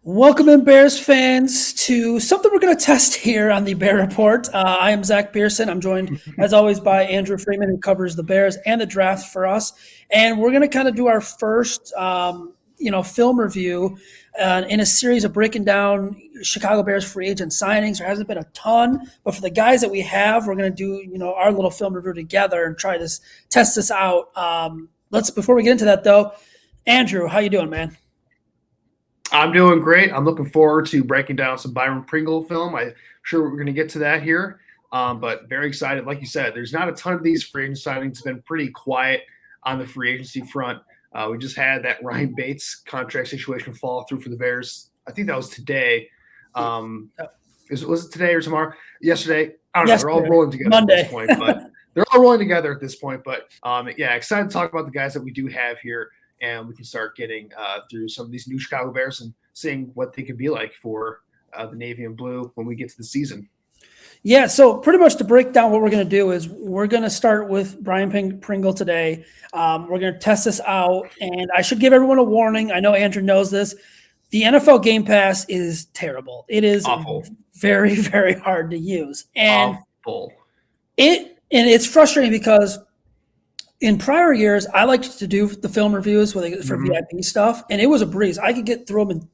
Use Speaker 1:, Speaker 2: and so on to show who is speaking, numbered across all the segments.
Speaker 1: Welcome in, Bears fans, to something we're going to test here on the Bear Report. I am Zach Pearson. I'm joined, as always, by Andrew Freeman, who covers the Bears and the draft for us. And we're going to kind of do our first, film review in a series of breaking down Chicago Bears free agent signings. There hasn't been a ton, but for the guys that we have, we're going to do, our little film review together and try to test this out. Before we get into that, though, Andrew, how you doing, man?
Speaker 2: I'm doing great. I'm looking forward to breaking down some Byron Pringle film. I'm sure we're going to get to that here, but very excited. Like you said, there's not a ton of these free agent signings. It's been pretty quiet on the free agency front. We just had that Ryan Bates contract situation fall through for the Bears. I think that was today. Was it today or tomorrow? Yesterday. I don't know. They're all rolling together
Speaker 1: Monday.
Speaker 2: At this point, but they're all rolling together at this point. But excited to talk about the guys that we do have here. And we can start getting through some of these new Chicago Bears and seeing what they could be like for the Navy and Blue when we get to the season.
Speaker 1: Yeah, so pretty much to break down what we're going to do is we're going to start with Byron Pringle today. We're going to test this out, and I should give everyone a warning. I know Andrew knows this. The NFL Game Pass is terrible. It is
Speaker 2: awful.
Speaker 1: Very, very hard to use. And
Speaker 2: awful.
Speaker 1: It's frustrating because in prior years, I liked to do the film reviews for VIP stuff, and it was a breeze. I could get through them in a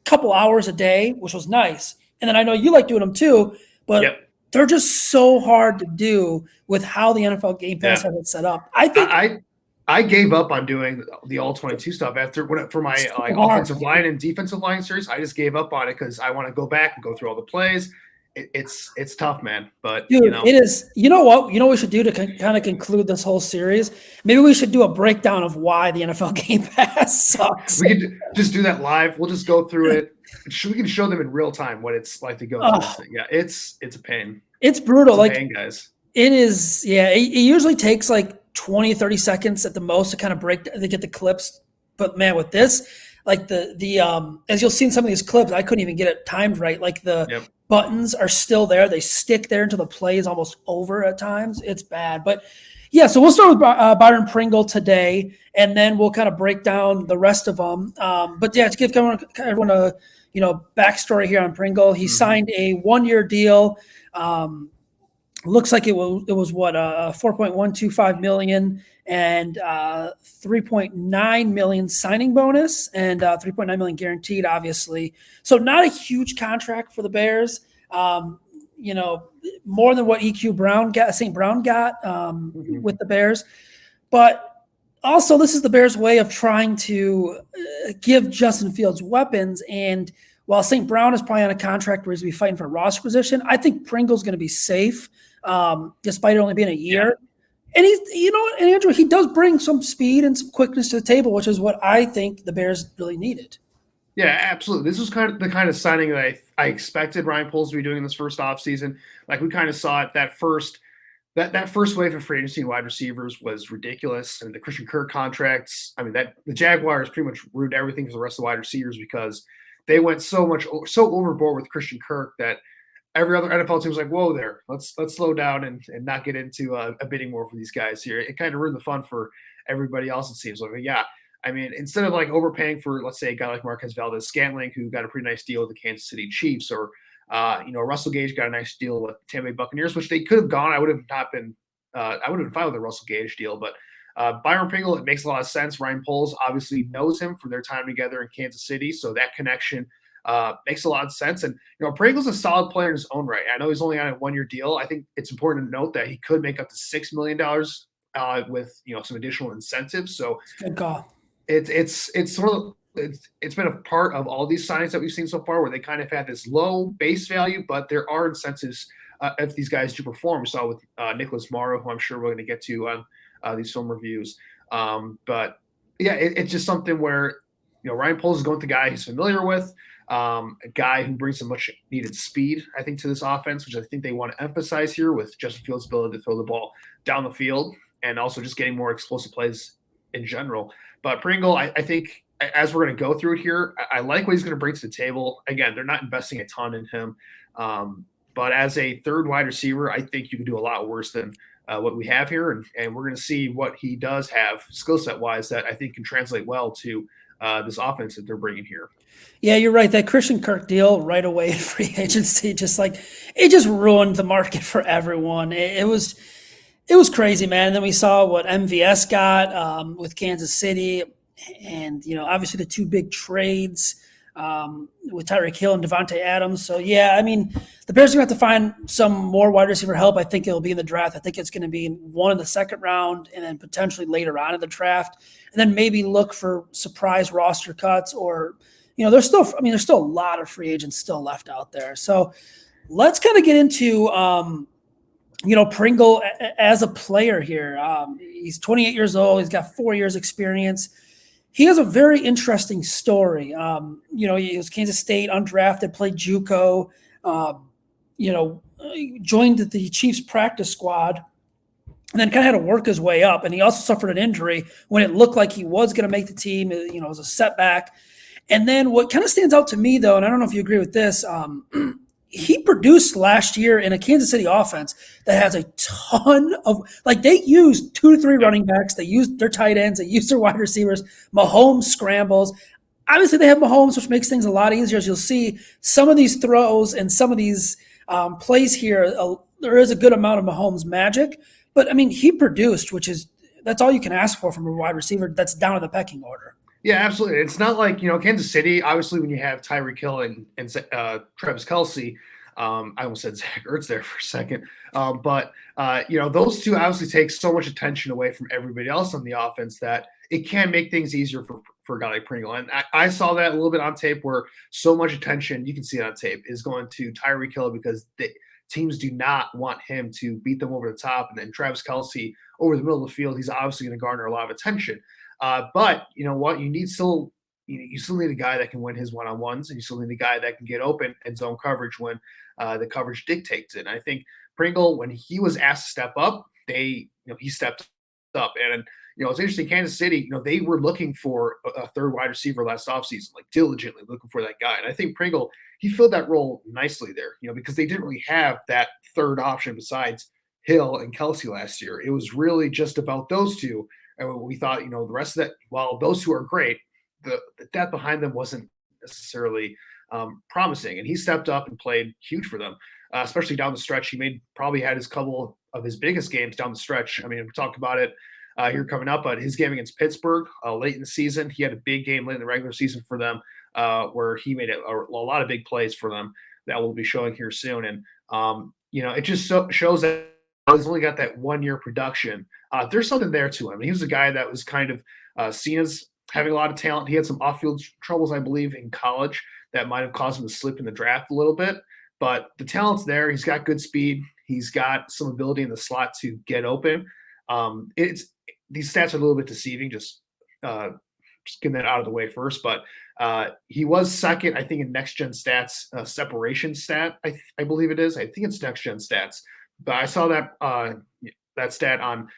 Speaker 1: couple hours a day, which was nice. And then I know you like doing them too, but they're just so hard to do with how the NFL Game Pass has it set up.
Speaker 2: I gave up on doing the all 22 stuff for my offensive line and defensive line series. I just gave up on it because I want to go back and go through all the plays. It's tough, man. But
Speaker 1: dude, it is. You know what? You know what we should do to kind of conclude this whole series? Maybe we should do a breakdown of why the NFL Game Pass sucks.
Speaker 2: We could just do that live. We'll just go through it. We can show them in real time what it's like to go through this thing. Yeah, it's a pain.
Speaker 1: It's brutal.
Speaker 2: It's a pain, guys.
Speaker 1: It is. Yeah, it usually takes like 20, 30 seconds at the most to kind of get the clips. But man, with this, like the as you'll see in some of these clips, I couldn't even get it timed right. Like the buttons are still there. They stick there until the play is almost over at times. It's bad. But yeah, so we'll start with Byron Pringle today, and then we'll kind of break down the rest of them. But yeah, to give everyone a backstory here on Pringle, he signed a 1-year deal. Looks like it was what $4.125 million and $3.9 million signing bonus and $3.9 million guaranteed, obviously. So not a huge contract for the Bears. More than what St. Brown got with the Bears, but also this is the Bears' way of trying to give Justin Fields weapons. And while St. Brown is probably on a contract where he's going to be fighting for a roster position, I think Pringle's going to be safe. Despite it only being a year. And and Andrew, he does bring some speed and some quickness to the table, which is what I think the Bears really needed.
Speaker 2: Yeah, absolutely. This was the kind of signing that I expected Ryan Poles to be doing in this first offseason. Like we kind of saw it that first wave of free agency and wide receivers was ridiculous. And the Christian Kirk contracts, the Jaguars pretty much ruined everything for the rest of the wide receivers because they went so overboard with Christian Kirk that every other NFL team was like, whoa there, let's slow down and not get into a bidding war for these guys here. It kind of ruined the fun for everybody else, it seems like. Instead of like overpaying for, let's say, a guy like Marquez Valdes-Scantling, who got a pretty nice deal with the Kansas City Chiefs, or Russell Gage got a nice deal with the Tampa Bay Buccaneers, which they could have gone. I would have been fine with the Russell Gage deal, but Byron Pringle, it makes a lot of sense. Ryan Poles obviously knows him from their time together in Kansas City, so that connection makes a lot of sense. And, Pringle's a solid player in his own right. I know he's only on a 1-year deal. I think it's important to note that he could make up to $6 million with, some additional incentives. So
Speaker 1: good call.
Speaker 2: It's been a part of all these signings that we've seen so far where they kind of had this low base value, but there are incentives if these guys do perform. We saw with Nicholas Morrow, who I'm sure we're going to get to on these film reviews. But yeah, it's just something where, Ryan Poles is going with the guy he's familiar with. A guy who brings some much needed speed, I think, to this offense, which I think they want to emphasize here with Justin Fields' ability to throw the ball down the field and also just getting more explosive plays in general. But Pringle, I think, as we're going to go through it here, I like what he's going to bring to the table. Again, they're not investing a ton in him. But as a third wide receiver, I think you can do a lot worse than what we have here. And we're going to see what he does have skill set wise that I think can translate well to this offense that they're bringing here.
Speaker 1: Yeah, you're right. That Christian Kirk deal right away in free agency, it just ruined the market for everyone. It was crazy, man. And then we saw what MVS got with Kansas City, and obviously the two big trades with Tyreek Hill and Devontae Adams. So yeah, I mean, the Bears are going to have to find some more wide receiver help. I think it'll be in the draft. I think it's going to be one in the second round, and then potentially later on in the draft, and then maybe look for surprise roster cuts or. There's still a lot of free agents still left out there. So let's kind of get into, Pringle as a player here. He's 28 years old. He's got 4 years experience. He has a very interesting story. He was Kansas State, undrafted, played JUCO, joined the Chiefs practice squad, and then kind of had to work his way up. And he also suffered an injury when it looked like he was going to make the team. It was a setback. And then what kind of stands out to me, though, and I don't know if you agree with this, he produced last year in a Kansas City offense that has a ton of – they used 2 to 3 running backs. They used their tight ends. They used their wide receivers. Mahomes scrambles. Obviously, they have Mahomes, which makes things a lot easier. As you'll see, some of these throws and some of these plays here, there is a good amount of Mahomes magic. But, I mean, he produced, that's all you can ask for from a wide receiver that's down in the pecking order.
Speaker 2: Yeah, absolutely. It's not like, Kansas City, obviously when you have Tyreek Hill and Travis Kelce, I almost said Zach Ertz there for a second. But those two obviously take so much attention away from everybody else on the offense that it can make things easier for a guy like Pringle. And I saw that a little bit on tape where so much attention, you can see it on tape, is going to Tyreek Hill because teams do not want him to beat them over the top. And then Travis Kelce over the middle of the field, he's obviously going to garner a lot of attention. But you know what? You still need a guy that can win his one-on-ones, and you still need a guy that can get open and zone coverage when the coverage dictates it. And I think Pringle, when he was asked to step up, he stepped up. And it's interesting. Kansas City, they were looking for a third wide receiver last offseason, diligently looking for that guy. And I think Pringle, he filled that role nicely there, because they didn't really have that third option besides Hill and Kelce last year. It was really just about those two. And we thought, the rest of that, while those two are great, the depth behind them wasn't necessarily promising. And he stepped up and played huge for them, especially down the stretch. He probably had his couple of his biggest games down the stretch. I mean, we talked about it here coming up, but his game against Pittsburgh late in the season, he had a big game late in the regular season for them where he made a lot of big plays for them that we'll be showing here soon. And, it just shows that he's only got that 1 year production. There's something there to him. He was a guy that was kind of seen as having a lot of talent. He had some off-field troubles, I believe, in college that might have caused him to slip in the draft a little bit. But the talent's there. He's got good speed. He's got some ability in the slot to get open. These stats are a little bit deceiving. Just getting that out of the way first. But he was second, I think, in next-gen stats, separation stat, I believe it is. I think it's next-gen stats. But I saw that stat on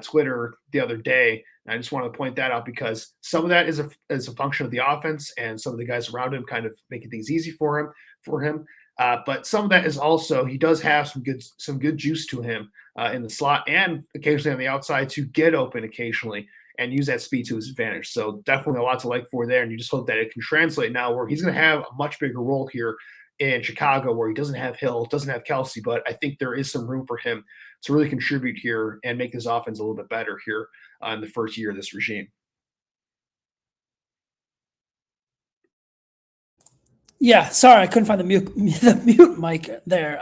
Speaker 2: Twitter the other day. And I just wanted to point that out because some of that is a function of the offense and some of the guys around him kind of making things easy for him. But some of that is also he does have some good juice to him in the slot and occasionally on the outside to get open occasionally and use that speed to his advantage. So definitely a lot to like for there. And you just hope that it can translate now where he's going to have a much bigger role here in Chicago where he doesn't have Hill, doesn't have Kelce, but I think there is some room for him to really contribute here and make his offense a little bit better here in the first year of this regime.
Speaker 1: Yeah, sorry, I couldn't find the mute mic there.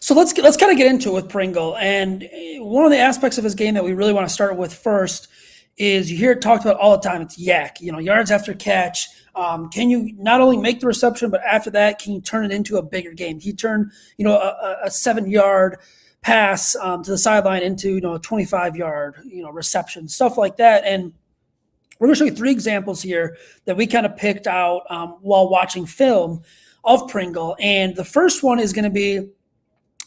Speaker 1: So let's kind of get into it with Pringle. And one of the aspects of his game that we really want to start with first is you hear it talked about all the time. It's yak, yards after catch. Can you not only make the reception, but after that, can you turn it into a bigger game? He turned, a 7-yard pass to the sideline into, a 25-yard, reception, stuff like that. And we're going to show you 3 examples here that we kind of picked out while watching film of Pringle. And the first one is going to be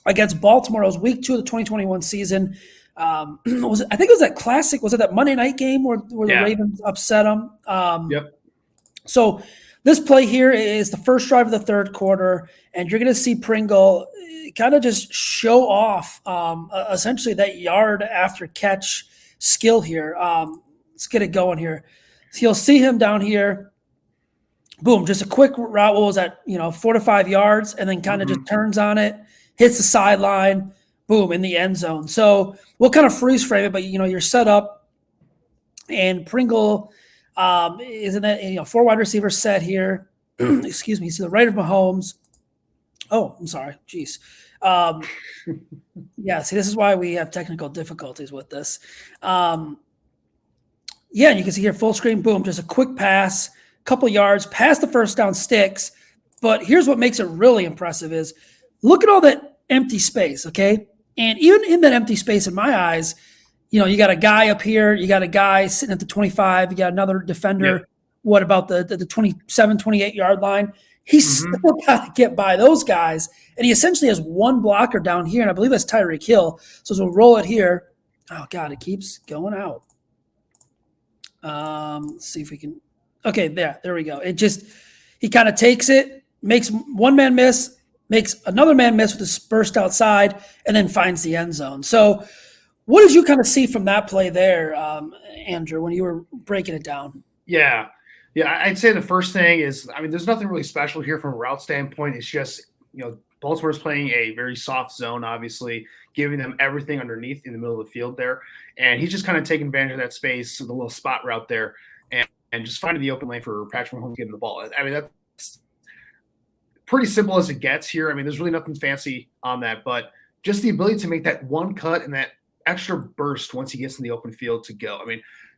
Speaker 1: against Baltimore. It was week 2 of the 2021 season. I think it was that classic. Was it that Monday night game where the Ravens upset them?
Speaker 2: Yep.
Speaker 1: So this play here is the first drive of the third quarter, and you're going to see Pringle kind of just show off essentially that yard after catch skill here. Let's get it going here. So you'll see him down here. Boom, just a quick route. What was that? 4 to 5 yards, and then kind of just turns on it, hits the sideline, boom, in the end zone. So we'll kind of freeze frame it, but you're set up, and Pringle is in that 4 wide receiver set here. Excuse me. To the right of Mahomes. Oh, I'm sorry. Jeez. Yeah. See, this is why we have technical difficulties with this. Yeah, you can see here full screen. Boom, just a quick pass. Couple yards past the first down sticks. But here's what makes it really impressive is look at all that empty space, okay? And even in that empty space, in my eyes, you got a guy up here, you got a guy sitting at the 25, you got another defender,
Speaker 2: Yeah.
Speaker 1: what about the 27, 28-yard line? He's still got to get by those guys, and he essentially has one blocker down here, and I believe that's Tyreek Hill. So as we'll roll it here. Oh, God, it keeps going out. Let's see if we can – okay, there we go. He kind of takes it, makes one man miss, makes another man miss with his burst outside, and then finds the end zone. So what did you kind of see from that play there, Andrew, when you were breaking it down?
Speaker 2: Yeah. I'd say the first thing is, there's nothing really special here from a route standpoint. It's just, Baltimore's playing a very soft zone, obviously, giving them everything underneath in the middle of the field there. And he's just kind of taking advantage of that space, the little spot route there, and just finding the open lane for Patrick Mahomes getting the ball. That's pretty simple as it gets here. There's really nothing fancy on that, but just the ability to make that one cut and that extra burst once he gets in the open field to go.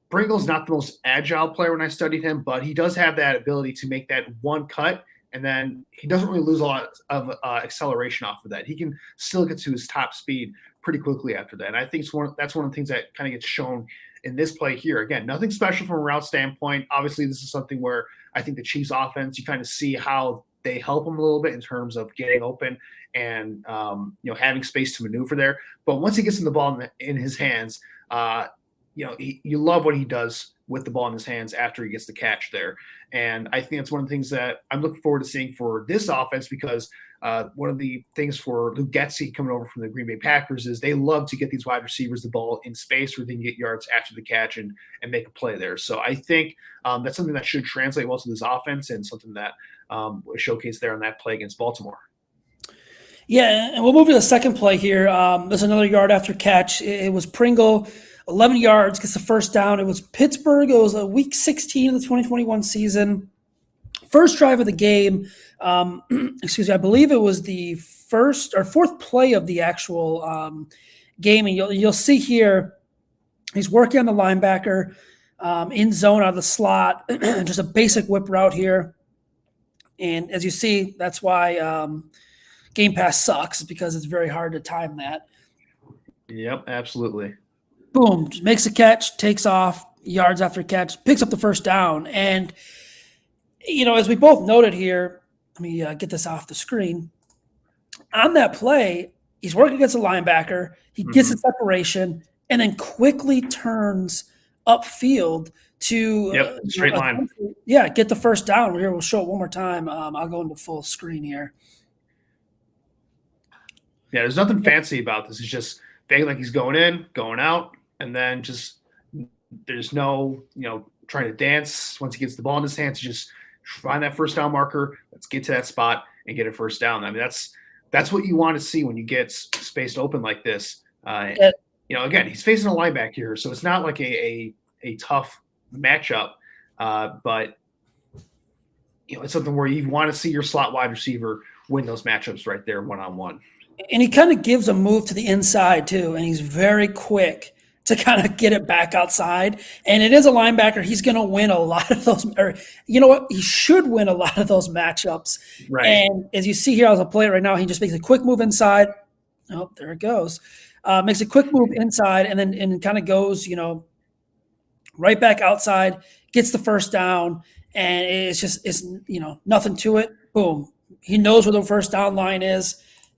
Speaker 2: Pringle's not the most agile player when I studied him, but he does have that ability to make that one cut, and then he doesn't really lose a lot of acceleration off of that. He can still get to his top speed pretty quickly after that. And I think that's one of the things that kind of gets shown in this play here. Again, nothing special from a route standpoint. Obviously, this is something where I think the Chiefs offense, you kind of see how they help him a little bit in terms of getting open and having space to maneuver there. But once he gets in the ball in his hands, you love what he does with the ball in his hands after he gets the catch there. And I think that's one of the things that I'm looking forward to seeing for this offense, because one of the things for Luke Getsy coming over from the Green Bay Packers is they love to get these wide receivers the ball in space where they can get yards after the catch and make a play there. So I think that's something that should translate well to this offense and something that was showcased there on that play against Baltimore.
Speaker 1: Yeah, and we'll move to the second play here. There's another yard after catch. It was Pringle, 11 yards, gets the first down. It was Pittsburgh. It was week 16 of the 2021 season. First drive of the game. Excuse me. I believe it was the first or fourth play of the actual game. And you'll see here, he's working on the linebacker in zone out of the slot. Just a basic whip route here. And as you see, that's why Game Pass sucks, because it's very hard to time that.
Speaker 2: Yep, absolutely.
Speaker 1: Boom, just makes a catch, takes off, yards after catch, picks up the first down. And, as we both noted here, let me get this off the screen. On that play, he's working against a linebacker. He gets the separation and then quickly turns upfield to
Speaker 2: straight line.
Speaker 1: Get the first down. Here, we'll show it one more time. I'll go into full screen here.
Speaker 2: Yeah, there's nothing fancy about this. It's just being like he's going in, going out, and then just there's no, trying to dance. Once he gets the ball in his hands, just find that first down marker. Let's get to that spot and get a first down. That's what you want to see when you get spaced open like this. Again, he's facing a linebacker here, so it's not like a tough matchup, but it's something where you want to see your slot wide receiver win those matchups right there one-on-one.
Speaker 1: And he kind of gives a move to the inside too, and he's very quick to kind of get it back outside. And it is a linebacker. He's going to win a lot of those, or you know what? He should win a lot of those matchups.
Speaker 2: Right.
Speaker 1: And as you see here, as I'll play it right now, he just makes a quick move inside. Oh, there it goes. Makes a quick move inside and then kind of goes, right back outside, gets the first down, and it's nothing to it. Boom. He knows where the first down line is,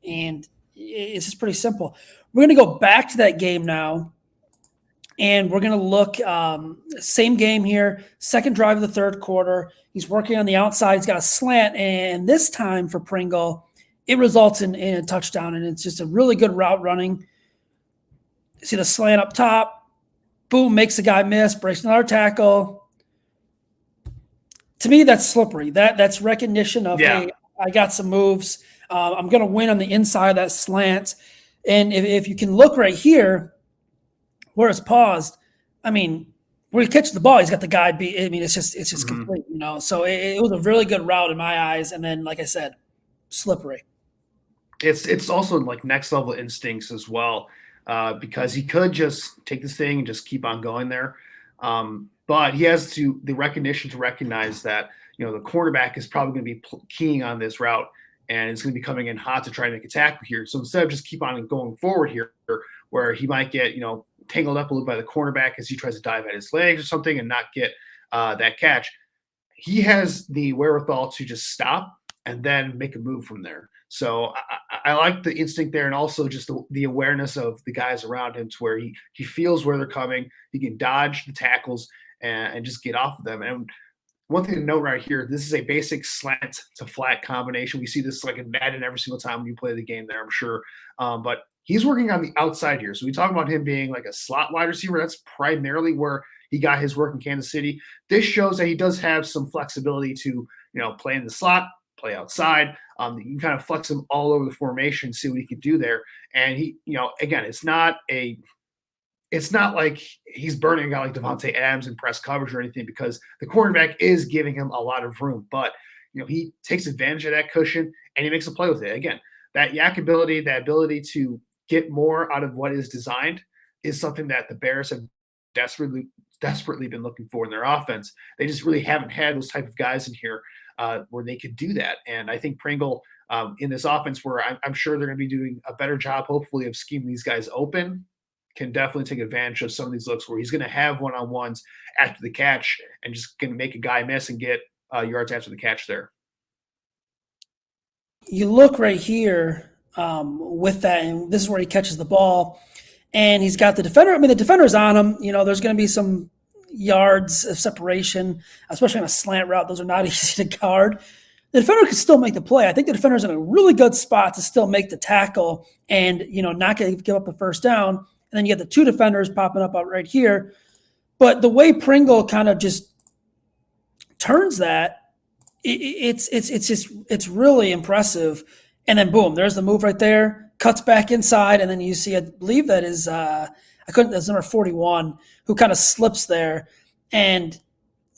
Speaker 1: and it's just pretty simple. We're going to go back to that game now, and we're going to look same game here, second drive of the third quarter. He's working on the outside. He's got a slant, and this time for Pringle, it results in a touchdown, and it's just a really good route running. See the slant up top. Boom, makes the guy miss, breaks another tackle. To me, that's slippery. That's recognition of,
Speaker 2: Yeah.
Speaker 1: hey, I got some moves. I'm going to win on the inside of that slant. And if you can look right here where it's paused, I mean, where he catches the ball, he's got the guy beat. I mean, it's just
Speaker 2: Mhm.
Speaker 1: complete, So it was a really good route in my eyes. And then, like I said, slippery.
Speaker 2: It's also like next level instincts as well, because he could just take this thing and just keep on going there, but he has to the recognition to recognize that the cornerback is probably going to be keying on this route and it's going to be coming in hot to try and make a tackle here. So instead of just keep on going forward here, where he might get tangled up a little by the cornerback as he tries to dive at his legs or something and not get that catch, he has the wherewithal to just stop and then make a move from there. So I like the instinct there, and also just the awareness of the guys around him, to where he feels where they're coming. He can dodge the tackles and just get off of them. And one thing to note right here, this is a basic slant to flat combination. We see this like in Madden every single time when you play the game there, I'm sure. But he's working on the outside here. So we talk about him being like a slot wide receiver. That's primarily where he got his work in Kansas City. This shows that he does have some flexibility to, play in the slot, play outside. You can kind of flex him all over the formation, see what he can do there. And he, again, it's not like he's burning a guy like Devontae Adams in press coverage or anything, because the cornerback is giving him a lot of room. But he takes advantage of that cushion and he makes a play with it. Again, that yak ability, that ability to get more out of what is designed, is something that the Bears have desperately been looking for in their offense. They just really haven't had those type of guys in here where they could do that. And I think Pringle, in this offense, where I'm sure they're going to be doing a better job, hopefully, of scheming these guys open, can definitely take advantage of some of these looks where he's going to have one-on-ones after the catch and just going to make a guy miss and get yards after the catch there.
Speaker 1: You look right here with that, and this is where he catches the ball, and he's got the defender. I mean, the defender's on him. There's going to be some yards of separation, especially on a slant route. Those are not easy to guard. The defender can still make the play. I think the defender's in a really good spot to still make the tackle and, not give up the first down. And then you get the two defenders popping up out right here. But the way Pringle kind of just turns that, it's really impressive. And then boom, there's the move right there. Cuts back inside, and then you see, I believe that is that's number 41, who kind of slips there. And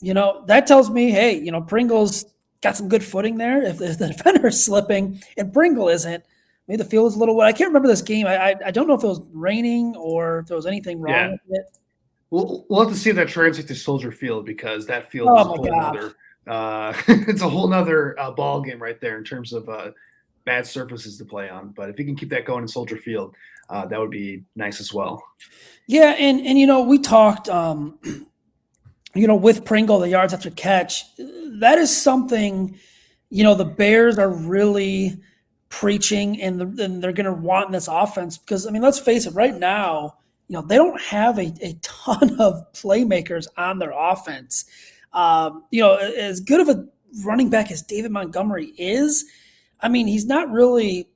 Speaker 1: that tells me, hey, Pringle's got some good footing there. If the defender is slipping and Pringle isn't, maybe the field is a little wet. I can't remember this game. I don't know if it was raining or if there was anything wrong with it.
Speaker 2: We'll have to see if that translates to Soldier Field, because that field is a whole other it's a whole nother ball game right there in terms of bad surfaces to play on. But if you can keep that going in Soldier Field, that would be nice as well.
Speaker 1: Yeah, and we talked with Pringle, the yards after catch, that is something, the Bears are really preaching and they're going to want in this offense, because, I mean, let's face it, right now, they don't have a ton of playmakers on their offense. As good of a running back as David Montgomery is, I mean, he's not really,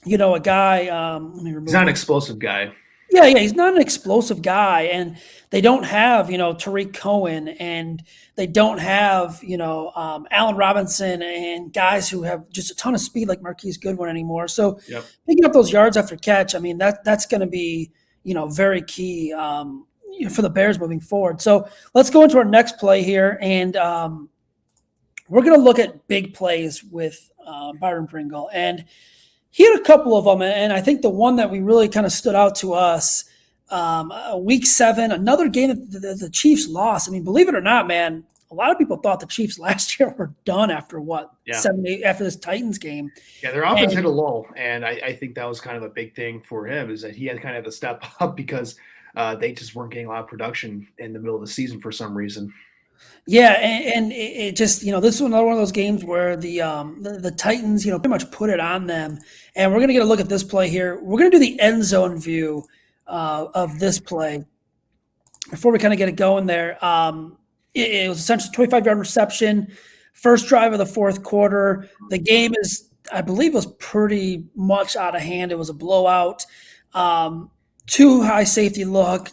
Speaker 1: a guy.
Speaker 2: He's not an explosive guy.
Speaker 1: Yeah, he's not an explosive guy, and they don't have, Tariq Cohen, and they don't have, Allen Robinson and guys who have just a ton of speed like Marquise Goodwin anymore. So picking up those yards after catch, I mean, that's going to be, very key for the Bears moving forward. So let's go into our next play here, and we're going to look at big plays with Byron Pringle. And he had a couple of them, and I think the one that we really kind of stood out to us, week 7, another game that the Chiefs lost. I mean, believe it or not, man, a lot of people thought the Chiefs last year were done after 7, 8 after this Titans game.
Speaker 2: Yeah, their offense hit a lull, and I think that was kind of a big thing for him, is that he had kind of to step up, because they just weren't getting a lot of production in the middle of the season for some reason.
Speaker 1: Yeah, and it just, this is another one of those games where the Titans, pretty much put it on them. And we're going to get a look at this play here. We're going to do the end zone view of this play before we kind of get it going there. It was essentially a 25-yard reception, first drive of the fourth quarter. The game I believe, was pretty much out of hand. It was a blowout. Too high safety look.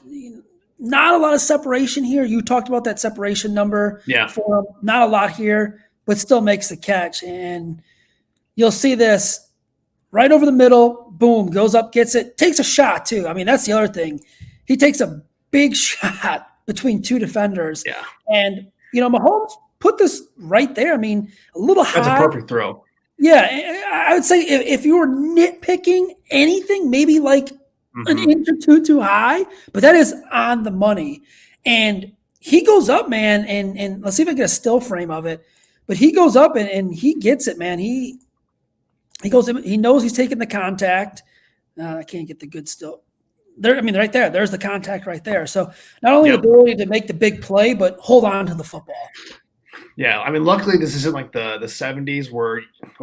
Speaker 1: not a lot of separation here. You talked about that separation number
Speaker 2: Yeah.
Speaker 1: for him. Not a lot here, but still makes the catch. And you'll see this right over the middle, boom, goes up, gets it, takes a shot too. I mean, that's the other thing. He takes a big shot between two defenders.
Speaker 2: Yeah.
Speaker 1: And, Mahomes put this right there. I mean, a little
Speaker 2: That's a
Speaker 1: high.
Speaker 2: perfect throw.
Speaker 1: Yeah, I would say if you were nitpicking anything, maybe like an inch or two too high, but that is on the money. And he goes up, man, and let's see if I get a still frame of it. But he goes up and he gets it, man. He goes in, he knows he's taking the contact. I can't get the good still. There, I mean, right there. There's the contact right there. So not only the ability to make the big play, but hold on to the football.
Speaker 2: Yeah, I mean, luckily this isn't like the 70s or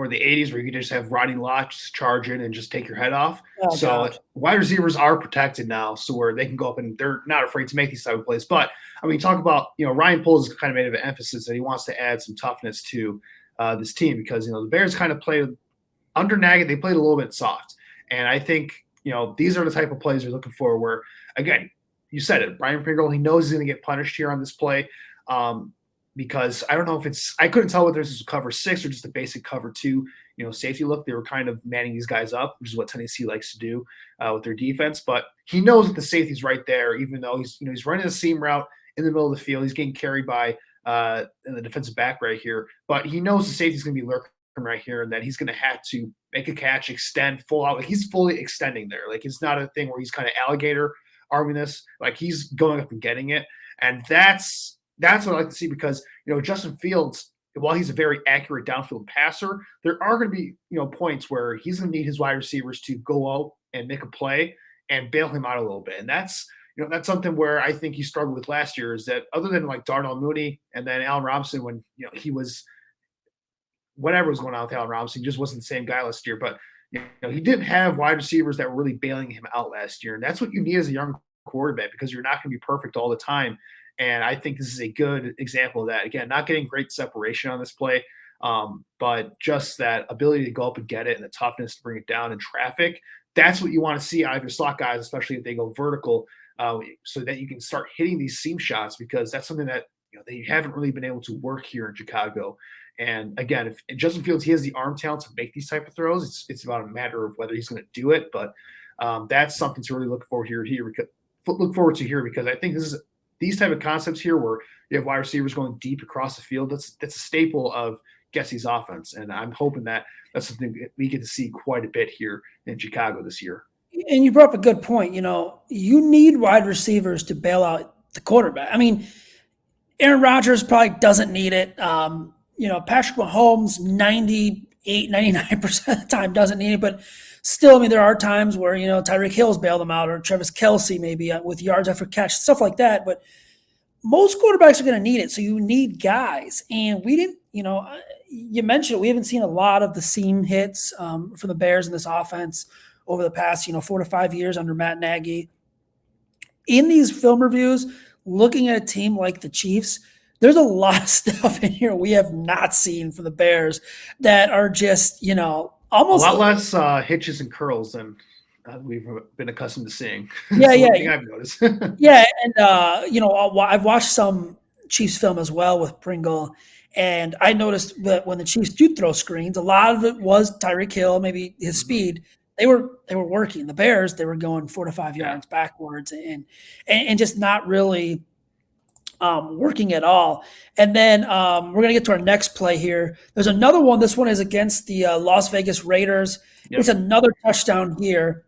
Speaker 2: the 80s where you could just have Rodney Lott just charge in and just take your head off.
Speaker 1: Oh,
Speaker 2: so
Speaker 1: gosh.
Speaker 2: wide receivers are protected now, so where they can go up and they're not afraid to make these type of plays. But I mean, talk about Ryan Poles kind of made an emphasis that he wants to add some toughness to this team because the Bears kind of played under Nagy. They played a little bit soft, and I think these are the type of plays you're looking for. Where again, you said it, Byron Pringle, he knows he's going to get punished here on this play. Because I don't know if I couldn't tell whether this was cover 6 or just a basic cover 2, safety look. They were kind of manning these guys up, which is what Tennessee likes to do with their defense. But he knows that the safety's right there, even though he's running a seam route in the middle of the field. He's getting carried by the defensive back right here. But he knows the safety's going to be lurking right here and that he's going to have to make a catch, extend full out. Like he's fully extending there. Like it's not a thing where he's kind of alligator arming this. Like he's going up and getting it. And that's what I like to see because, Justin Fields, while he's a very accurate downfield passer, there are going to be, points where he's going to need his wide receivers to go out and make a play and bail him out a little bit. And that's something where I think he struggled with last year is that other than like Darnell Mooney and then Allen Robinson when, he was whatever was going on with Allen Robinson, he just wasn't the same guy last year. But, he didn't have wide receivers that were really bailing him out last year. And that's what you need as a young quarterback because you're not going to be perfect all the time. And I think this is a good example of that. Again, not getting great separation on this play, but just that ability to go up and get it and the toughness to bring it down in traffic. That's what you want to see out of your slot guys, especially if they go vertical, so that you can start hitting these seam shots because that's something that they haven't really been able to work here in Chicago. And again, if Justin Fields, he has the arm talent to make these type of throws. It's about a matter of whether he's going to do it. But that's something to really look forward to here because I think this is these type of concepts here where you have wide receivers going deep across the field, that's a staple of Gessy's offense. And I'm hoping that that's something we get to see quite a bit here in Chicago this year.
Speaker 1: And you brought up a good point. You need wide receivers to bail out the quarterback. I mean, Aaron Rodgers probably doesn't need it. Patrick Mahomes, 98, 99% of the time doesn't need it. But still, I mean, there are times where, Tyreek Hill's bailed them out or Travis Kelce maybe with yards after catch, stuff like that. But most quarterbacks are going to need it. So you need guys. And we didn't, you mentioned it, we haven't seen a lot of the seam hits from the Bears in this offense over the past, 4 to 5 years under Matt Nagy. In these film reviews, looking at a team like the Chiefs, there's a lot of stuff in here we have not seen from the Bears that are just, almost
Speaker 2: a lot less hitches and curls than we've been accustomed to seeing.
Speaker 1: Yeah, yeah.
Speaker 2: I've noticed.
Speaker 1: Yeah, and I've watched some Chiefs film as well with Pringle, and I noticed that when the Chiefs do throw screens, a lot of it was Tyreek Hill, maybe his speed. They were working. The Bears, they were going 4 to 5 yards backwards and just not really working at all. And then we're going to get to our next play here. There's another one. This one is against the Las Vegas Raiders. Yep. It's another touchdown here.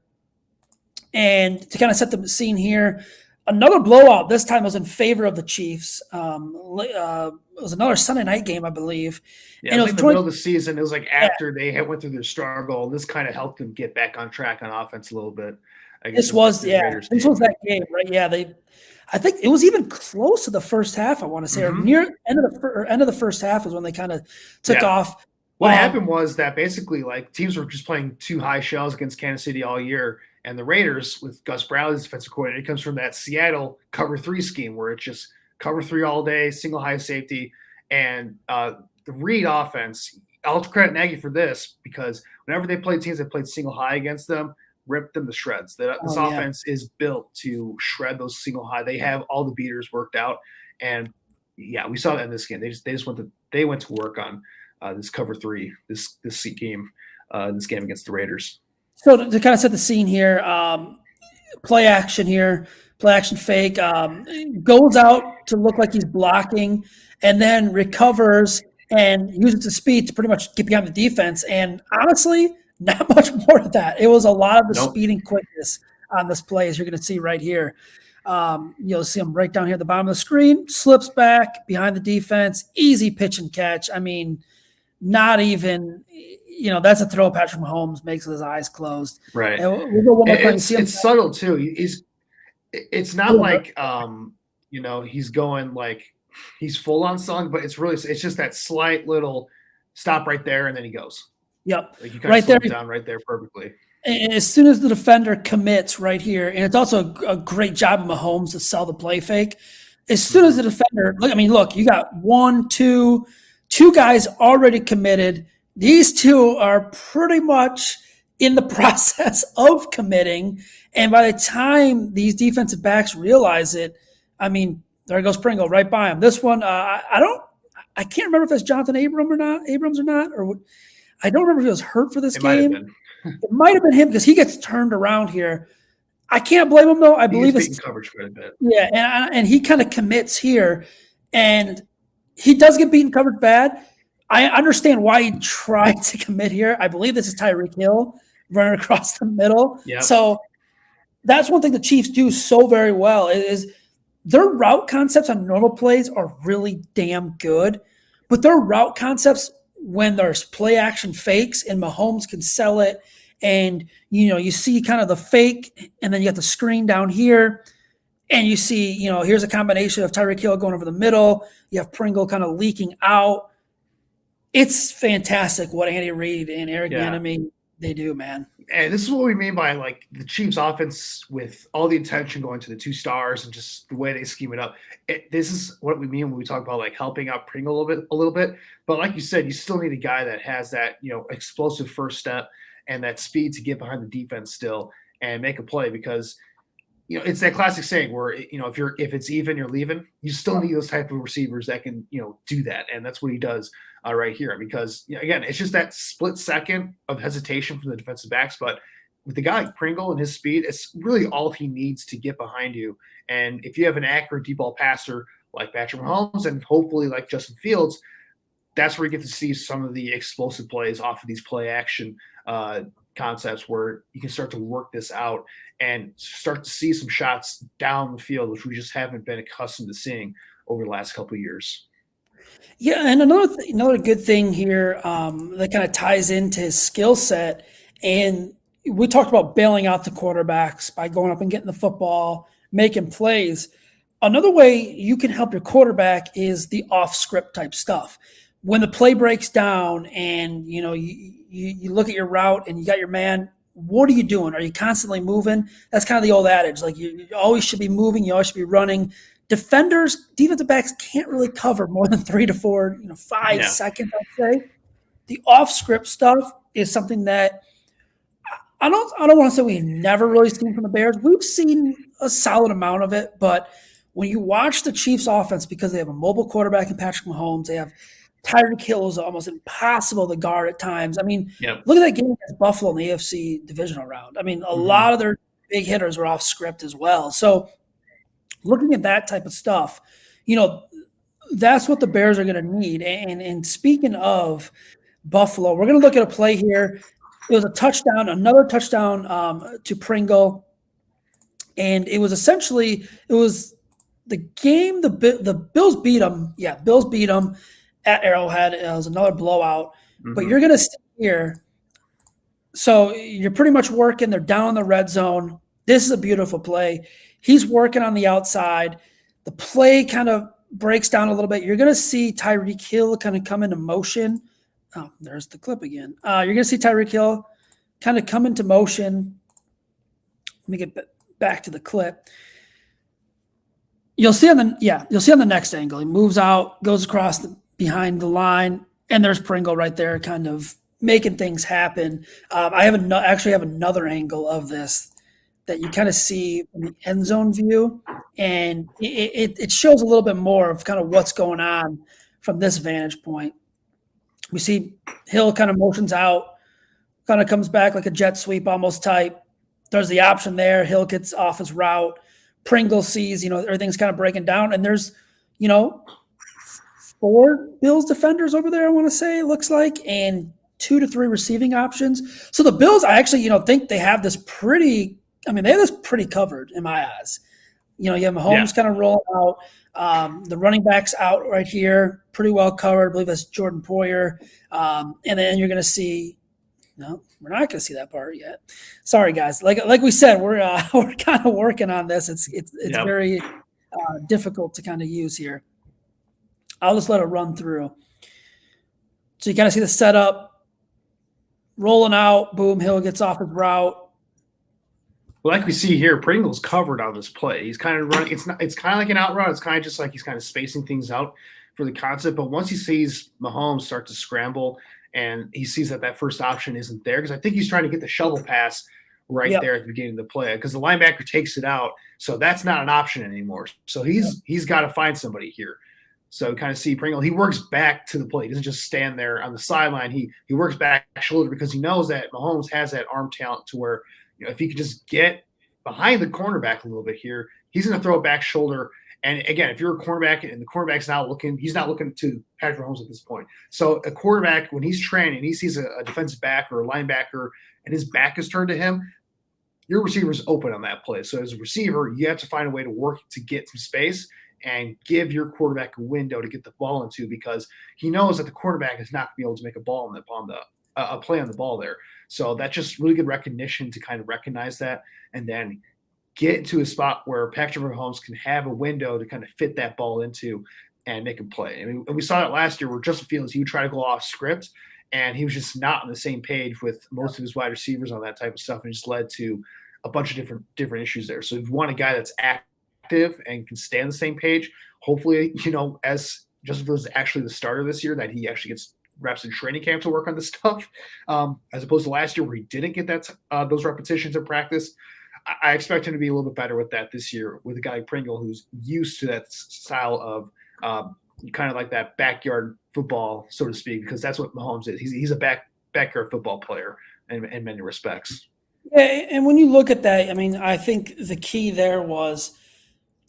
Speaker 1: And to kind of set the scene here, another blowout. This time was in favor of the Chiefs. It was another Sunday night game, I believe.
Speaker 2: Yeah, and it was in the middle of the season. It was like after they went through their struggle, and this kind of helped them get back on track on offense a little bit.
Speaker 1: This was that game, right? Yeah, I think it was even close to the first half, I want to say, or near end of the first half is when they kind of took off.
Speaker 2: What happened was that basically like teams were just playing too high shells against Kansas City all year. And the Raiders with Gus Bradley's defensive coordinator, it comes from that Seattle cover 3 scheme where it's just cover 3 all day, single high safety. And the Reed offense, I'll credit Nagy for this because whenever they played teams that played single high against them, rip them to shreds. This
Speaker 1: Oh yeah.
Speaker 2: offense is built to shred those single high. They have all the beaters worked out, and yeah, we saw that in this game. They went to work on this cover three this game this game against the Raiders.
Speaker 1: So to kind of set the scene here, play action here, play action fake, goes out to look like he's blocking, and then recovers and uses the speed to pretty much get behind the defense. And honestly, not much more to that. It was a lot of the
Speaker 2: Nope.
Speaker 1: speed and quickness on this play, as you're going to see right here. You'll see him right down here at the bottom of the screen, slips back behind the defense, easy pitch and catch. I mean, not even, that's a throw Patrick Mahomes makes with his eyes closed.
Speaker 2: Right.
Speaker 1: And we'll go one more play and see him.
Speaker 2: It's subtle too. It's not like he's going like he's full on selling, but it's just that slight little stop right there, and then he goes.
Speaker 1: Yep.
Speaker 2: Like you kind
Speaker 1: right
Speaker 2: of slow
Speaker 1: there.
Speaker 2: down right there perfectly.
Speaker 1: And as soon as the defender commits right here, and it's also a great job of Mahomes to sell the play fake. As soon as the defender, look, you got two guys already committed. These two are pretty much in the process of committing. And by the time these defensive backs realize it, there goes Pringle right by him. This one, I can't remember if that's Jonathan Abrams or not, or I don't remember if he was hurt for this game. It might have been him because he gets turned around here. I can't blame him though. I believe it's
Speaker 2: coverage quite a bit.
Speaker 1: Yeah, and he kind of commits here, and he does get beaten covered bad. I understand why he tried to commit here. I believe this is Tyreek Hill running across the middle.
Speaker 2: Yep.
Speaker 1: So that's one thing the Chiefs do so very well is their route concepts on normal plays are really damn good, but their route concepts when there's play action fakes and Mahomes can sell it, and you see kind of the fake, and then you got the screen down here, and you see here's a combination of Tyreek Hill going over the middle. You have Pringle kind of leaking out. It's fantastic what Andy Reid and Eric Bieniemy they do, man.
Speaker 2: And this is what we mean by like the Chiefs offense with all the attention going to the two stars and just the way they scheme it up. This is what we mean when we talk about like helping out Pringle a little bit. But like you said, you still need a guy that has that, explosive first step and that speed to get behind the defense still and make a play, because it's that classic saying where, if it's even, you're leaving. You still need those type of receivers that can, do that. And that's what he does right here, because again, it's just that split second of hesitation from the defensive backs. But with the guy like Pringle and his speed, it's really all he needs to get behind you. And if you have an accurate deep ball passer like Patrick Mahomes and hopefully like Justin Fields, that's where you get to see some of the explosive plays off of these play action concepts where you can start to work this out and start to see some shots down the field, which we just haven't been accustomed to seeing over the last couple of years.
Speaker 1: Yeah, and another good thing here that kind of ties into his skill set, and we talked about bailing out the quarterbacks by going up and getting the football, making plays. Another way you can help your quarterback is the off-script type stuff. When the play breaks down and you look at your route and you got your man, what are you doing? Are you constantly moving? That's kind of the old adage. Like you always should be moving. You always should be running. Defensive backs can't really cover more than 3 to 4, 5 seconds, I'd say. The off-script stuff is something that I don't want to say we've never really seen from the Bears. We've seen a solid amount of it, but when you watch the Chiefs offense, because they have a mobile quarterback in Patrick Mahomes, they have Tyreek Hill is almost impossible to guard at times. Look at that game against Buffalo in the AFC divisional round. A lot of their big hitters were off script as well. So looking at that type of stuff, that's what the Bears are going to need. And speaking of Buffalo, we're going to look at a play here. It was a touchdown, another touchdown to Pringle. And it was the game, the Bills beat them. Yeah, Bills beat them at Arrowhead. It was another blowout. But you're going to see here. So you're pretty much working. They're down in the red zone. This is a beautiful play. He's working on the outside. The play kind of breaks down a little bit. You're going to see Tyreek Hill kind of come into motion. Oh, there's the clip again. You're going to see Tyreek Hill kind of come into motion. Let me get back to the clip. You'll see on the next angle. He moves out, goes across behind the line, and there's Pringle right there kind of making things happen. I actually have another angle of this that you kind of see from the end zone view, and it shows a little bit more of kind of what's going on from this vantage point. We see Hill kind of motions out, kind of comes back like a jet sweep almost type. There's the option there. Hill gets off his route. Pringle sees, everything's kind of breaking down, and there's, 4 Bills defenders over there, I want to say, it looks like, and 2 to 3 receiving options. So the Bills, I actually, think they have this pretty covered in my eyes. You have Mahomes kind of rolling out. The running back's out right here, pretty well covered. I believe that's Jordan Poyer. And then you're going to see, no, we're not going to see that part yet. Sorry, guys. Like we said, we're kind of working on this. It's very difficult to kind of use here. I'll just let it run through. So you kind of see the setup, rolling out, boom, Hill gets off his route.
Speaker 2: Well, like we see here, Pringle's covered on this play. He's kind of running. It's kind of like an out route. It's kind of just like he's kind of spacing things out for the concept. But once he sees Mahomes start to scramble and he sees that first option isn't there, because I think he's trying to get the shovel pass right there at the beginning of the play, because the linebacker takes it out. So that's not an option anymore. So he's got to find somebody here. So kind of see Pringle, he works back to the play. He doesn't just stand there on the sideline. He works back shoulder, because he knows that Mahomes has that arm talent to where, if he could just get behind the cornerback a little bit here, he's going to throw it back shoulder. And again, if you're a cornerback and the cornerback's not looking, he's not looking to Patrick Mahomes at this point. So a quarterback, when he's training, he sees a defensive back or a linebacker and his back is turned to him, your receiver's open on that play. So as a receiver, you have to find a way to work to get some space and give your quarterback a window to get the ball into, because he knows that the quarterback is not going to be able to make a play on the ball there. So that's just really good recognition to kind of recognize that and then get to a spot where Patrick Mahomes can have a window to kind of fit that ball into and make a play. I mean, and we saw that last year where Justin Fields, he would try to go off script, and he was just not on the same page with most of his wide receivers on that type of stuff, and it just led to a bunch of different issues there. So if you want a guy that's active and can stay on the same page, hopefully, as Justin Fields is actually the starter this year, that he actually gets reps in training camp to work on this stuff, as opposed to last year where he didn't get those repetitions in practice. I expect him to be a little bit better with that this year, with a guy like Pringle who's used to that style of kind of like that backyard football, so to speak, because that's what Mahomes is. He's a backyard football player in many respects.
Speaker 1: Yeah, and when you look at that, I mean, I think the key there was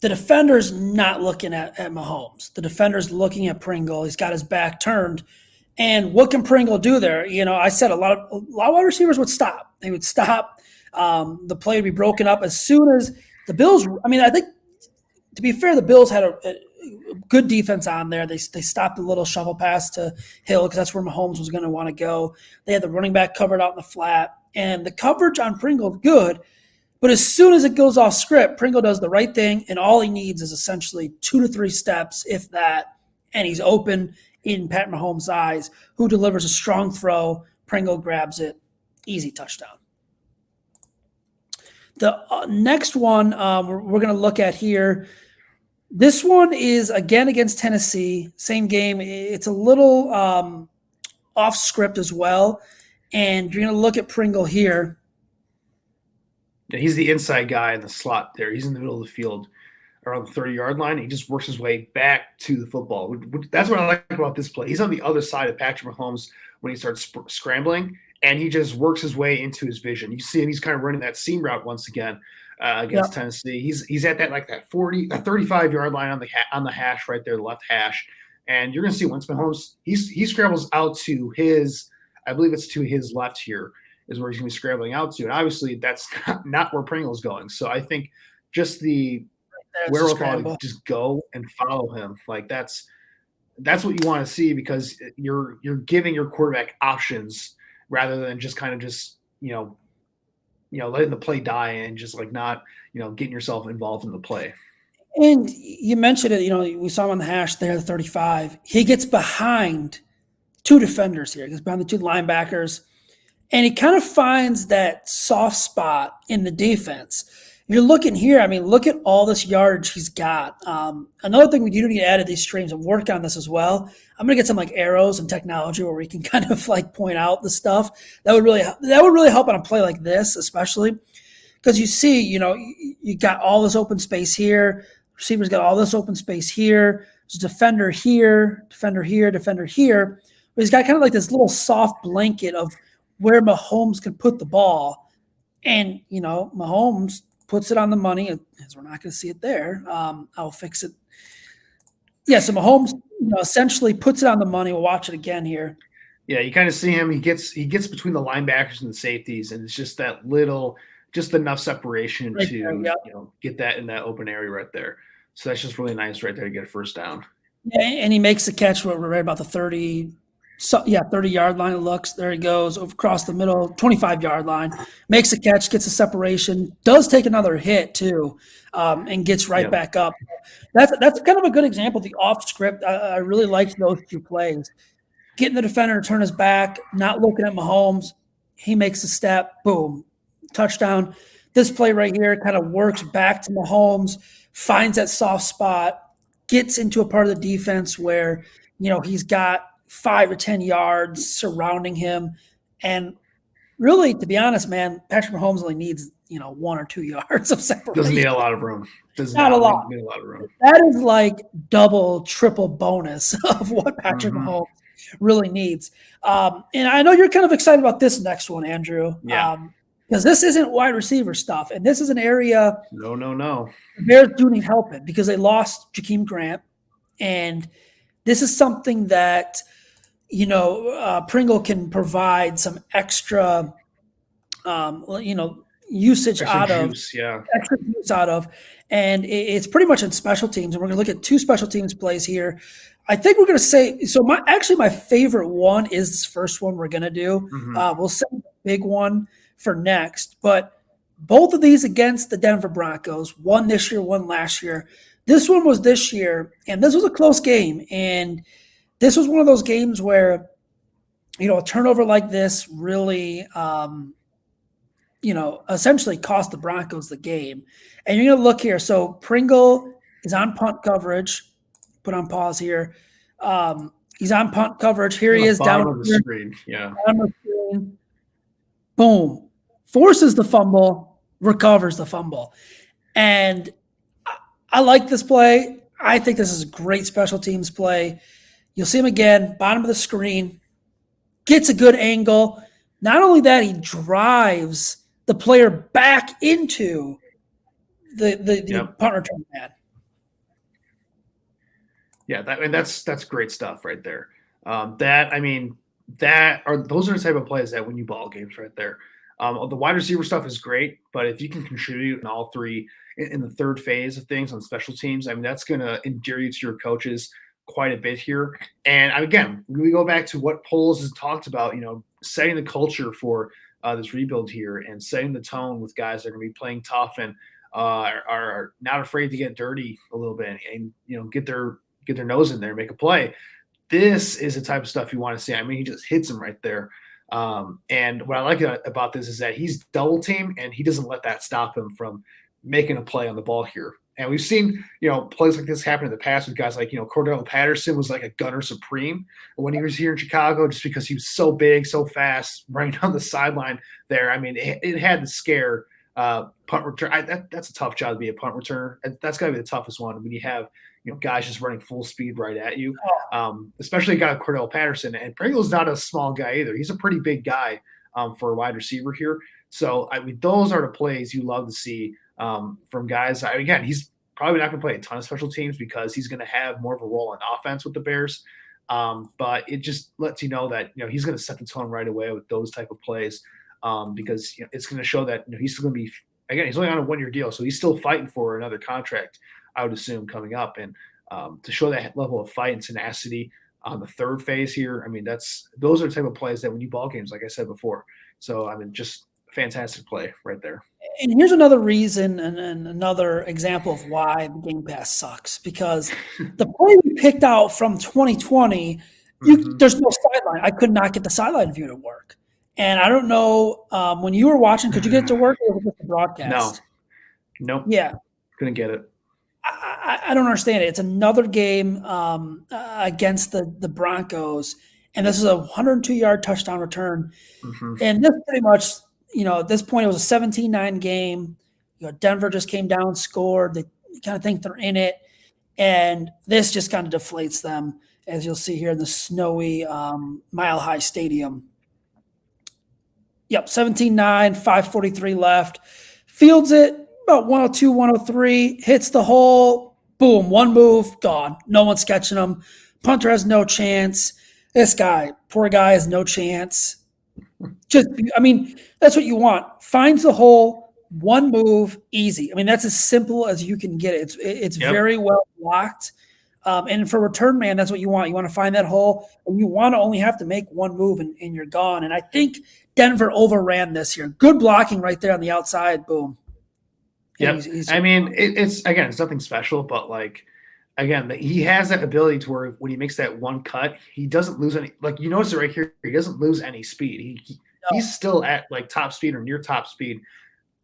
Speaker 1: the defender's not looking at Mahomes. The defender's looking at Pringle. He's got his back turned. And what can Pringle do there? I said a lot of wide receivers would stop. They would stop. The play would be broken up as soon as the Bills. I mean, I think, to be fair, the Bills had a good defense on there. They stopped a little shovel pass to Hill because that's where Mahomes was going to want to go. They had the running back covered out in the flat. And the coverage on Pringle is good. But as soon as it goes off script, Pringle does the right thing, and all he needs is essentially 2 to 3 steps, if that, and he's open in Pat Mahomes' eyes, who delivers a strong throw. Pringle grabs it. Easy touchdown. The next one we're going to look at here, this one is, again, against Tennessee. Same game. It's a little off script as well. And you're going to look at Pringle here.
Speaker 2: Yeah, he's the inside guy in the slot there. He's in the middle of the field around the 30-yard line. He just works his way back to the football. That's what I like about this play. He's on the other side of Patrick Mahomes when he starts scrambling, and he just works his way into his vision. You see him, he's kind of running that seam route once again against Tennessee. He's at that 35-yard line on the hash right there, the left hash. And you're going to see once Mahomes, he scrambles out to his, I believe it's to his left here, is where he's going to be scrambling out to. And obviously that's not where Pringle's going. So I think just the wherewithal to just go and follow him, like that's what you want to see, because you're giving your quarterback options rather than just kind of letting the play die and just like not, getting yourself involved in the play.
Speaker 1: And you mentioned it, we saw him on the hash there, the 35. He gets behind 2 defenders here. He gets behind the 2 linebackers. And he kind of finds that soft spot in the defense. you're looking here. I mean, look at all this yardage he's got. Another thing we do need to add to these streams and work on this as well. I'm gonna get some like arrows and technology where we can kind of like point out the stuff that would really help on a play like this, especially because you see, you got all this open space here. Receiver's got all this open space here. There's a defender here, defender here, defender here. But he's got kind of like this little soft blanket of where Mahomes can put the ball. And, Mahomes puts it on the money. As we're not going to see it there. I'll fix it. Yeah, so Mahomes essentially puts it on the money. We'll watch it again here.
Speaker 2: Yeah, you kind of see him. He gets between the linebackers and the safeties, and it's just that little – just enough separation
Speaker 1: right
Speaker 2: to
Speaker 1: there, yep.
Speaker 2: Get that in that open area right there. So that's just really nice right there to get a first down.
Speaker 1: Yeah, and he makes the catch right about the 30-yard line. It looks. There he goes across the middle, 25-yard line. Makes the catch, gets a separation, does take another hit too, and gets right back up. That's kind of a good example of the off script. I really liked those two plays. Getting the defender to turn his back, not looking at Mahomes. He makes a step, boom. Touchdown. This play right here kind of works back to Mahomes, finds that soft spot, gets into a part of the defense where, he's got 5 or 10 yards surrounding him. And really, to be honest, man, Patrick Mahomes only needs, 1 or 2 yards of separation.
Speaker 2: Doesn't need a lot of room.
Speaker 1: Not a lot.
Speaker 2: Need a lot of room.
Speaker 1: That is like double, triple bonus of what Patrick Mahomes really needs. And I know you're kind of excited about this next one, Andrew.
Speaker 2: Yeah.
Speaker 1: Because this isn't wide receiver stuff, and this is an area.
Speaker 2: No.
Speaker 1: The Bears do need help in because they lost Jakeem Grant, and this is something that Pringle can provide some extra, usage
Speaker 2: extra
Speaker 1: out
Speaker 2: juice,
Speaker 1: of. Extra juice out of, and it's pretty much in special teams. And we're going to look at 2 special teams plays here. I think we're going to say so. My favorite one is this first one we're going to do. We'll say the big one for next, but both of these against the Denver Broncos, one this year, one last year. This one was this year, and this was a close game. And this was one of those games where, a turnover like this really, essentially cost the Broncos the game. And you're going to look here. So Pringle is on punt coverage. Put on pause here. He's on punt coverage. Here he is down
Speaker 2: on the screen. Yeah.
Speaker 1: On the screen. Boom. Forces the fumble, recovers the fumble. And I like this play. I think this is a great special teams play. You'll see him again, bottom of the screen, gets a good angle. Not only that, he drives the player back into the punt return man. Yeah,
Speaker 2: that's great stuff right there. Those are the type of plays that win you ball games right there. The wide receiver stuff is great, but if you can contribute in all 3 in the third phase of things on special teams, that's going to endear you to your coaches quite a bit here. And again, we go back to what Poles has talked about, setting the culture for this rebuild here and setting the tone with guys that are going to be playing tough and are not afraid to get dirty a little bit and get their nose in there, make a play. This is the type of stuff you want to see. He just hits him right there. And what I like about this is that he's double teamed and he doesn't let that stop him from making a play on the ball here. And we've seen, plays like this happen in the past with guys like, Cordell Patterson was like a gunner supreme when he was here in Chicago, just because he was so big, so fast, running down the sideline there. It had to scare punt return. That's a tough job to be a punt returner. That's got to be the toughest one when you have, guys just running full speed right at you, especially a guy like Cordell Patterson. And Pringle's not a small guy either. He's a pretty big guy for a wide receiver here. So, those are the plays you love to see from guys. Again, he's probably not going to play a ton of special teams because he's going to have more of a role in offense with the Bears. But it just lets you know that, he's going to set the tone right away with those type of plays because it's going to show that he's still going to be, again, he's only on a 1-year deal. So he's still fighting for another contract, I would assume, coming up. And to show that level of fight and tenacity on the third phase here, those are the type of plays that win you ball games, like I said before. So, just fantastic play right there.
Speaker 1: And here's another reason and another example of why the Game Pass sucks, because the play we picked out from 2020, there's no sideline. I could not get the sideline view to work. And I don't know, when you were watching, could you get it to work or was it just a broadcast?
Speaker 2: Nope.
Speaker 1: Yeah.
Speaker 2: Couldn't get it.
Speaker 1: I don't understand it. It's another game against the Broncos, and this is a 102-yard touchdown return.
Speaker 2: Mm-hmm.
Speaker 1: And this pretty much, at this point, it was a 17-9 game. Denver just came down, scored. They kind of think they're in it, and this just kind of deflates them, as you'll see here in the snowy Mile High Stadium. Yep, 17-9, 5:43 left. Fields it about 102, 103, hits the hole, boom, one move, gone. No one's catching him. Punter has no chance. This guy, poor guy, has no chance. That's what you want. Finds the hole, one move, easy. That's as simple as you can get it. It's very well blocked. And for return man, that's what you want. You want to find that hole, and you want to only have to make one move, and you're gone. And I think Denver overran this here. Good blocking right there on the outside. Boom.
Speaker 2: Yeah, it's nothing special, but again, he has that ability to where when he makes that one cut, he doesn't lose any. Like you notice it right here, he doesn't lose any speed. He's still at top speed or near top speed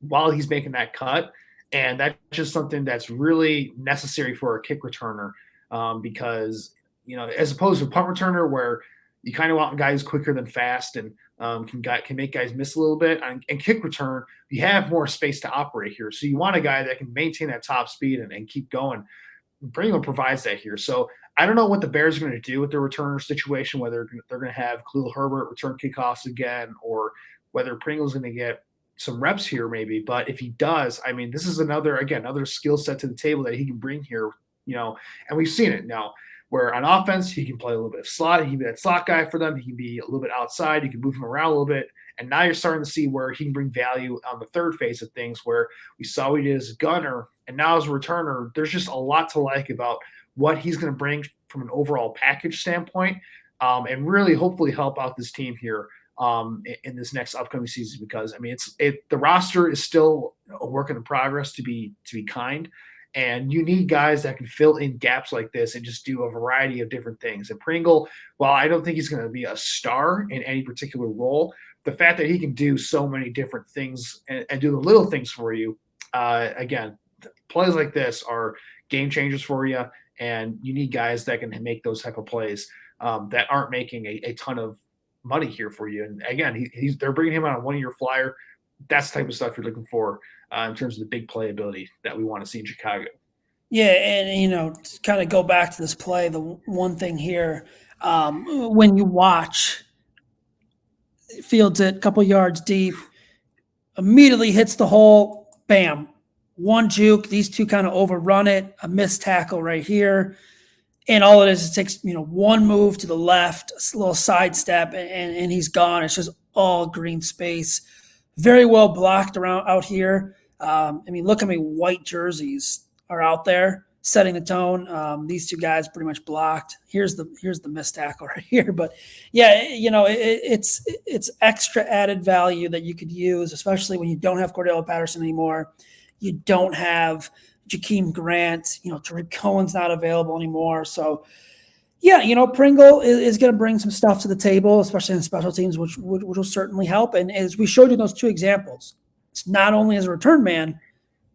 Speaker 2: while he's making that cut, and that's just something that's really necessary for a kick returner. Because as opposed to a punt returner where you kind of want guys quicker than fast and can make guys miss a little bit. And kick return, you have more space to operate here. So you want a guy that can maintain that top speed and keep going. Pringle provides that here. So I don't know what the Bears are going to do with their returner situation, whether they're going to have Khalil Herbert return kickoffs again, or whether Pringle's going to get some reps here maybe. But if he does, this is another skill set to the table that he can bring here, and we've seen it now. Where on offense, he can play a little bit of slot. He can be that slot guy for them. He can be a little bit outside. You can move him around a little bit. And now you're starting to see where he can bring value on the third phase of things, where we saw what he did as a gunner. And now as a returner, there's just a lot to like about what he's going to bring from an overall package standpoint, and really hopefully help out this team here in this next upcoming season. Because, the roster is still a work in progress, to be kind. And you need guys that can fill in gaps like this and just do a variety of different things. And Pringle, while I don't think he's going to be a star in any particular role, the fact that he can do so many different things and do the little things for you, again, plays like this are game changers for you. And you need guys that can make those type of plays that aren't making a ton of money here for you. And again, they're bringing him on a one-year flyer. That's the type of stuff you're looking for in terms of the big playability that we want to see in Chicago.
Speaker 1: Yeah, and to kind of go back to this play, the one thing here, when you watch, fields it a couple yards deep, immediately hits the hole, bam, one juke. These two kind of overrun it, a missed tackle right here. And all it is, it takes one move to the left, a little sidestep, and he's gone. It's just all green space. Very well blocked around out here. Look how many white jerseys are out there setting the tone. These two guys pretty much blocked. Here's the missed tackle right here. But yeah, it's extra added value that you could use, especially when you don't have Cordell Patterson anymore. You don't have Jakeem Grant. Tariq Cohen's not available anymore. So yeah, Pringle is going to bring some stuff to the table, especially in special teams, which will certainly help. And as we showed you in those two examples, it's not only as a return man,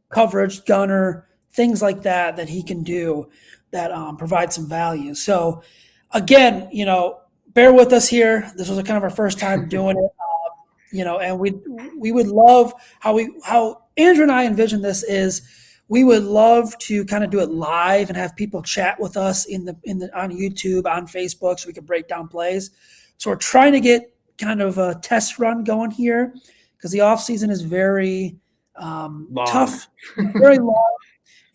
Speaker 1: coverage, gunner, things like that he can do that provide some value. So again, bear with us here. This was kind of our first time doing it, and we would love how Andrew and I envision this is. We would love to kind of do it live and have people chat with us on YouTube, on Facebook, so we can break down plays. So we're trying to get kind of a test run going here because the off season is very tough, very long,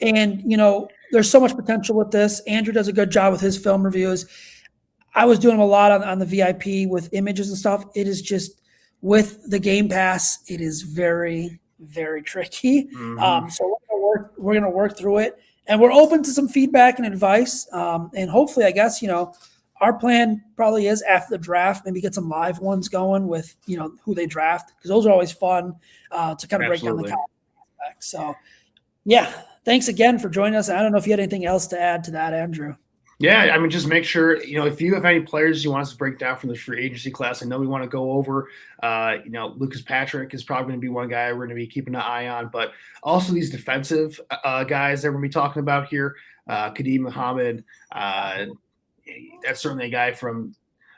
Speaker 1: and there's so much potential with this. Andrew does a good job with his film reviews. I was doing a lot on the VIP with images and stuff. It is just with the Game Pass, it is very, very tricky. Mm-hmm. So we're going to work through it, and we're open to some feedback and advice. And hopefully, I guess, our plan probably is after the draft, maybe get some live ones going with, who they draft, because those are always fun to kind of break down the aspects. So yeah, thanks again for joining us. I don't know if you had anything else to add to that, Andrew.
Speaker 2: Yeah, I mean, just make sure, if you have any players you want us to break down from the free agency class, I know we want to go over, Lucas Patrick is probably going to be one guy we're going to be keeping an eye on, but also these defensive guys that we're going to be talking about here, Kadeem Muhammad, that's certainly a guy from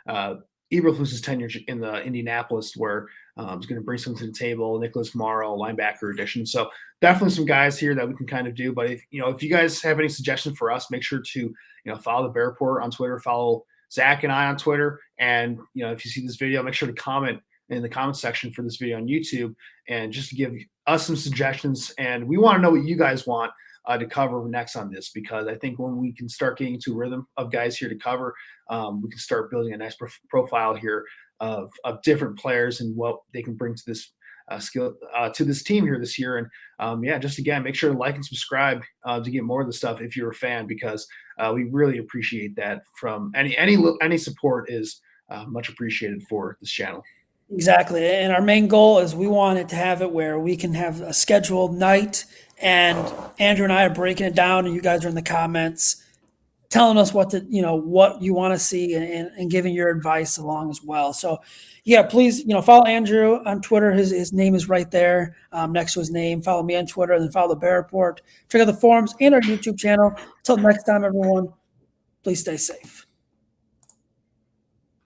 Speaker 2: uh, Eberflus's tenure in the Indianapolis where he's going to bring something to the table. Nicholas Morrow, linebacker addition. So definitely some guys here that we can kind of do. But if you guys have any suggestions for us, make sure to follow the Bear Report on Twitter, follow Zach and I on Twitter, and if you see this video, make sure to comment in the comment section for this video on YouTube, and just to give us some suggestions. And we want to know what you guys want to cover next on this, because I think when we can start getting into a rhythm of guys here to cover, we can start building a nice profile here of different players and what they can bring to this skill to this team here this year. And just again, make sure to like and subscribe to get more of the stuff if you're a fan, because we really appreciate that. From any support is much appreciated for this channel.
Speaker 1: Exactly. And our main goal is we wanted to have it where we can have a scheduled night, and Andrew and I are breaking it down, and you guys are in the comments telling us what you want to see, and giving your advice along as well. So yeah, please, follow Andrew on Twitter. His name is right there next to his name. Follow me on Twitter, and then follow the Bear Report. Check out the forums and our YouTube channel. Until next time, everyone, please stay safe.